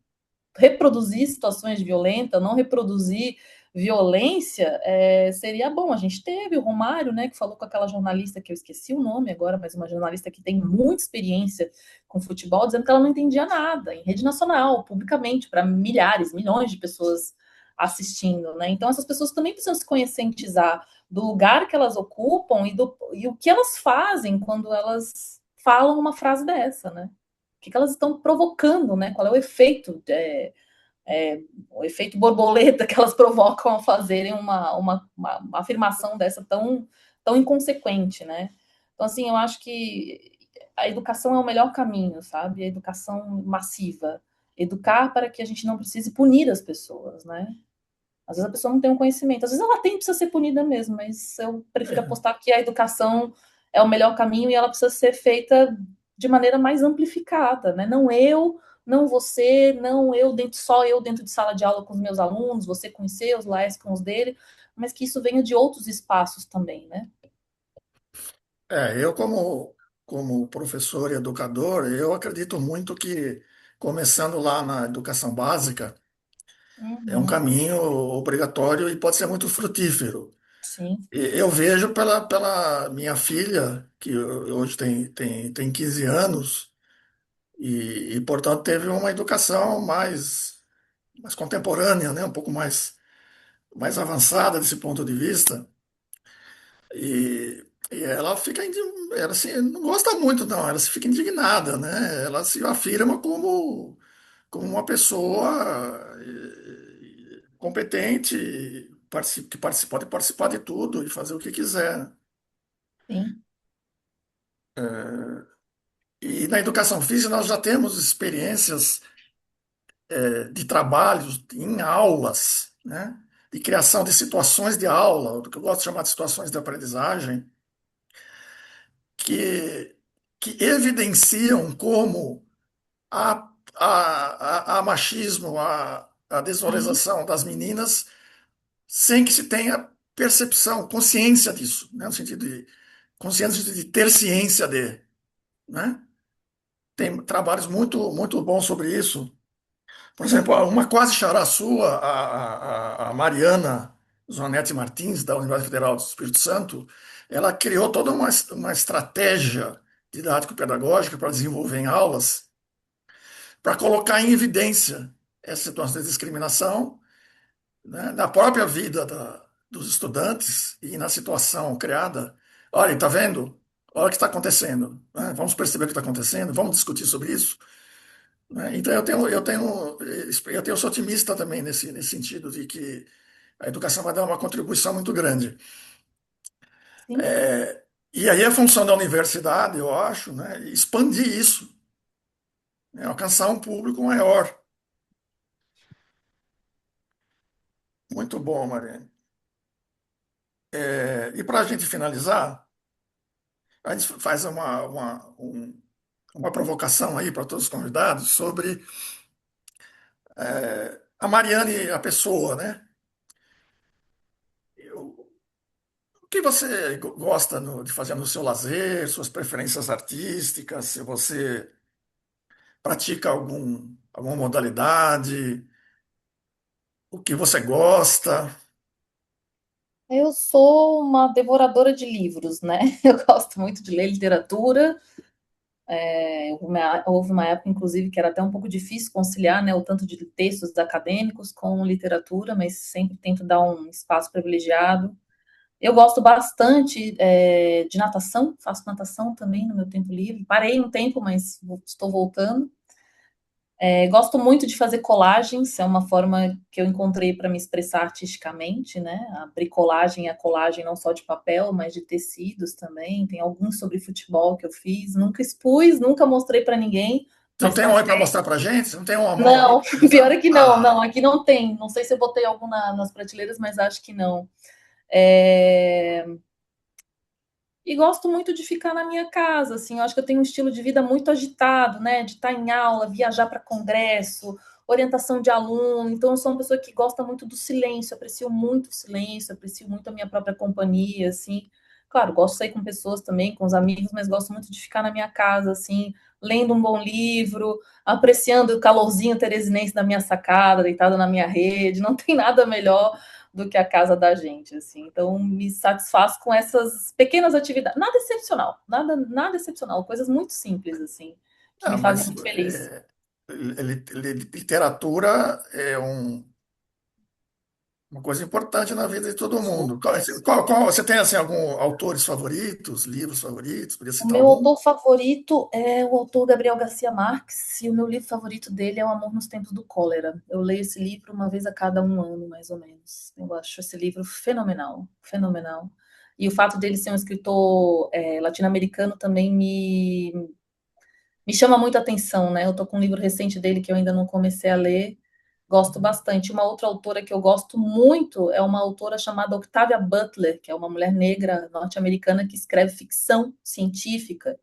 reproduzir situações violentas, não reproduzir violência, seria bom. A gente teve o Romário, né, que falou com aquela jornalista que eu esqueci o nome agora, mas uma jornalista que tem muita experiência com futebol, dizendo que ela não entendia nada, em rede nacional, publicamente, para milhares, milhões de pessoas assistindo, né? Então essas pessoas também precisam se conscientizar do lugar que elas ocupam e o que elas fazem quando elas falam uma frase dessa, né? Que elas estão provocando, né? Qual é o efeito, o efeito borboleta que elas provocam ao fazerem uma afirmação dessa tão inconsequente, né? Então, assim, eu acho que a educação é o melhor caminho, sabe? A educação massiva. Educar para que a gente não precise punir as pessoas, né? Às vezes a pessoa não tem um conhecimento, às vezes ela tem, precisa ser punida mesmo, mas eu prefiro É, apostar que a educação é o melhor caminho e ela precisa ser feita de maneira mais amplificada, né? Não eu, não você, não eu dentro, só eu dentro de sala de aula com os meus alunos, você com os seus, Laes com os dele, mas que isso venha de outros espaços também, né? eu como professor e educador, eu acredito muito que começando lá na educação básica é um Uhum, caminho obrigatório e pode ser muito frutífero. sim, Eu vejo pela minha filha, que hoje tem 15 anos, portanto, teve uma educação mais contemporânea, né? Um pouco mais avançada desse ponto de vista. E ela ela assim, não gosta muito, não, ela se fica indignada, né? Ela se afirma como uma pessoa competente, pode participar de tudo e fazer o que quiser. sim, E na educação física nós já temos experiências de trabalhos em aulas, né? De criação de situações de aula, o que eu gosto de chamar de situações de aprendizagem, que, que evidenciam como há machismo, a sim, desvalorização das meninas, sem que se tenha percepção, consciência disso, né? No sentido de consciência de ter ciência de, né? Tem trabalhos muito bons sobre isso. Por exemplo, uma quase xará sua, a Mariana Zonetti Martins, da Universidade Federal do Espírito Santo, ela criou toda uma estratégia didático-pedagógica para desenvolver em aulas, para colocar em evidência essa situação de discriminação, né, na própria vida dos estudantes e na situação criada. Olha, está vendo? Olha o que está acontecendo. Né? Vamos perceber o que está acontecendo, vamos discutir sobre isso. Né? Então eu sou otimista também nesse sentido de que a educação vai dar uma contribuição muito grande. sim. E aí a função da universidade, eu acho, né, expandir isso, né, alcançar um público maior. Muito bom, Mariane. E para a gente finalizar, a gente faz uma provocação aí para todos os convidados sobre a Mariane, a pessoa, né? O que você gosta de fazer no seu lazer, suas preferências artísticas, se você pratica alguma modalidade, o que você gosta. Eu sou uma devoradora de livros, né? Eu gosto muito de ler literatura. Houve uma época, inclusive, que era até um pouco difícil conciliar, né, o tanto de textos acadêmicos com literatura, mas sempre tento dar um espaço privilegiado. Eu gosto bastante de natação, faço natação também no meu tempo livre. Parei um tempo, mas estou voltando. Gosto muito de fazer colagens, é uma forma que eu encontrei para me expressar artisticamente, né? A bricolagem e a colagem não só de papel, mas de tecidos também. Tem alguns sobre futebol que eu fiz, nunca expus, nunca mostrei para ninguém, Você não mas tem tá um aí para certo. mostrar para gente? Você não tem uma mão aí Não, para pior é mostrar? que não, não, Ah, aqui não tem. Não sei se eu botei algum nas prateleiras, mas acho que não. É, E gosto muito de ficar na minha casa, assim, eu acho que eu tenho um estilo de vida muito agitado, né, de estar em aula, viajar para congresso, orientação de aluno, então eu sou uma pessoa que gosta muito do silêncio, aprecio muito o silêncio, aprecio muito a minha própria companhia, assim, claro, gosto de sair com pessoas também, com os amigos, mas gosto muito de ficar na minha casa, assim, lendo um bom livro, apreciando o calorzinho teresinense da minha sacada, deitada na minha rede, não tem nada melhor do que a casa da gente, assim. Então, me satisfaço com essas pequenas atividades. Nada excepcional, nada excepcional, coisas muito simples, assim, que me fazem mas muito feliz. literatura é uma coisa importante na vida de todo mundo. Super, Você tem assim, algum autores favoritos, livros favoritos? Podia O citar meu algum? autor favorito é o autor Gabriel Garcia Marques, e o meu livro favorito dele é O Amor nos Tempos do Cólera. Eu leio esse livro uma vez a cada um ano, mais ou menos. Eu acho esse livro fenomenal, fenomenal. E o fato dele ser um escritor latino-americano também me chama muita atenção, né? Eu tô com um livro recente dele que eu ainda não comecei a ler, gosto bastante. Uma outra autora que eu gosto muito é uma autora chamada Octavia Butler, que é uma mulher negra norte-americana que escreve ficção científica,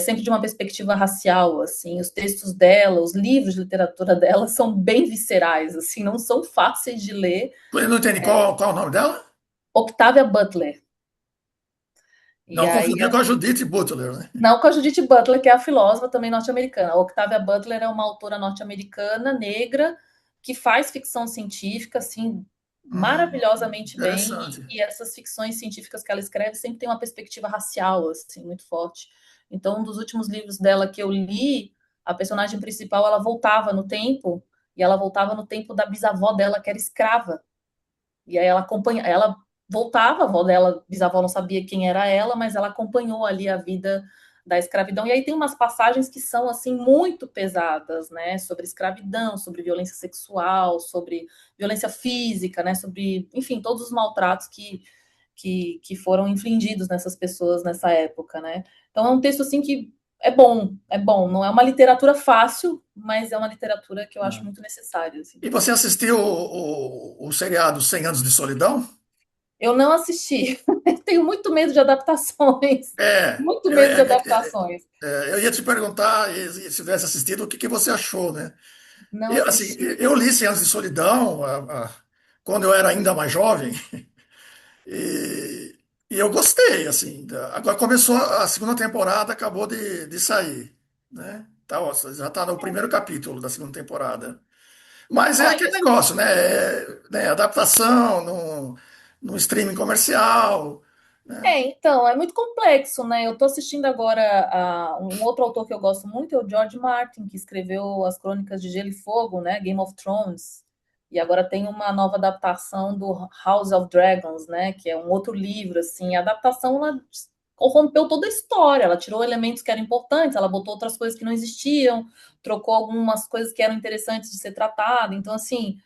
sempre de uma perspectiva racial, assim. Os textos dela, os livros de literatura dela são bem viscerais, assim, não são fáceis de ler. Eu não entendi qual o nome dela? Octavia Butler. E Não aí confundir com a Judith Butler, né? Não com a Judith Butler, que é a filósofa também norte-americana. A Octavia Butler é uma autora norte-americana, negra, que faz ficção científica, assim, maravilhosamente bem, Interessante. e essas ficções científicas que ela escreve sempre tem uma perspectiva racial, assim, muito forte. Então, um dos últimos livros dela que eu li, a personagem principal, ela voltava no tempo, e ela voltava no tempo da bisavó dela, que era escrava. E aí ela voltava, a avó dela, bisavó não sabia quem era ela, mas ela acompanhou ali a vida da escravidão. E aí tem umas passagens que são assim muito pesadas, né, sobre escravidão, sobre violência sexual, sobre violência física, né, sobre, enfim, todos os maltratos que foram infligidos nessas pessoas nessa época, né? Então é um texto assim que é bom, não é uma literatura fácil, mas é uma literatura que eu acho muito necessária, assim. E você assistiu o seriado 100 Anos de Solidão? Eu não assisti. Tenho muito medo de adaptações. É, Muito medo de adaptações. eu ia te perguntar, se tivesse assistido, o que você achou, né? Não Eu, assim, assisti. eu li Cem Anos de Solidão quando eu era ainda mais jovem e, e eu gostei, assim. Agora começou a segunda temporada, acabou de sair, né? Tá, ó, já está no primeiro capítulo da segunda temporada. Mas é aquele Olha, negócio, né? Adaptação no streaming comercial, né? então, é muito complexo, né? Eu tô assistindo agora um outro autor que eu gosto muito, é o George Martin, que escreveu as Crônicas de Gelo e Fogo, né? Game of Thrones. E agora tem uma nova adaptação do House of Dragons, né? Que é um outro livro, assim. A adaptação, ela corrompeu toda a história, ela tirou elementos que eram importantes, ela botou outras coisas que não existiam, trocou algumas coisas que eram interessantes de ser tratada. Então, assim,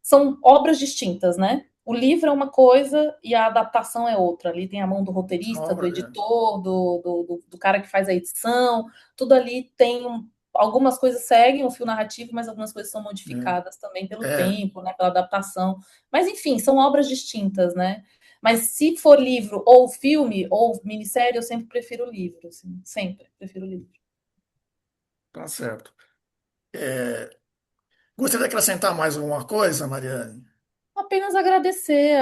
são obras distintas, né? O livro é uma coisa e a adaptação é outra. Ali tem a mão do São roteirista, do obras, né? editor, do cara que faz a edição. Tudo ali tem algumas coisas seguem o fio narrativo, mas algumas coisas são modificadas também pelo É. tempo, né, pela adaptação. Mas enfim, são obras distintas, né? Mas se for livro ou filme ou minissérie, eu sempre prefiro o livro, assim, sempre prefiro o livro. Tá certo. É, gostaria de acrescentar mais alguma coisa, Mariane? Apenas agradecer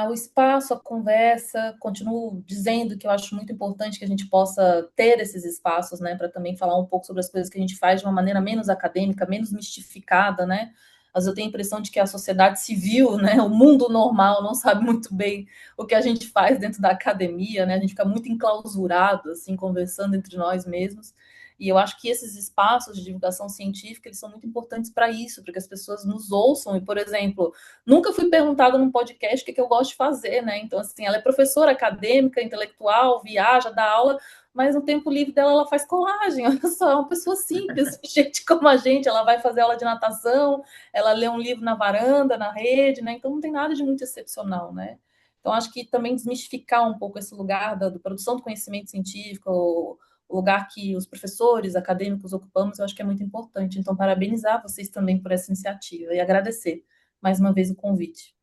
o espaço, a conversa. Continuo dizendo que eu acho muito importante que a gente possa ter esses espaços, né, para também falar um pouco sobre as coisas que a gente faz de uma maneira menos acadêmica, menos mistificada, né? mas eu tenho a impressão de que a sociedade civil, né, o mundo normal, não sabe muito bem o que a gente faz dentro da academia, né? A gente fica muito enclausurado, assim, conversando entre nós mesmos. E eu acho que esses espaços de divulgação científica, eles são muito importantes para isso, para que as pessoas nos ouçam. E, por exemplo, nunca fui perguntada num podcast o que eu gosto de fazer, né? Então, assim, ela é professora acadêmica, intelectual, viaja, dá aula, mas no tempo livre dela ela faz colagem. Olha só, é uma pessoa simples, gente como a gente. Ela vai fazer aula de natação, ela lê um livro na varanda, na rede, né? Então não tem nada de muito excepcional, né? Então acho que também desmistificar um pouco esse lugar da produção do conhecimento científico, o lugar que os professores acadêmicos ocupamos, eu acho que é muito importante. Então, parabenizar vocês também por essa iniciativa e agradecer mais uma vez o convite.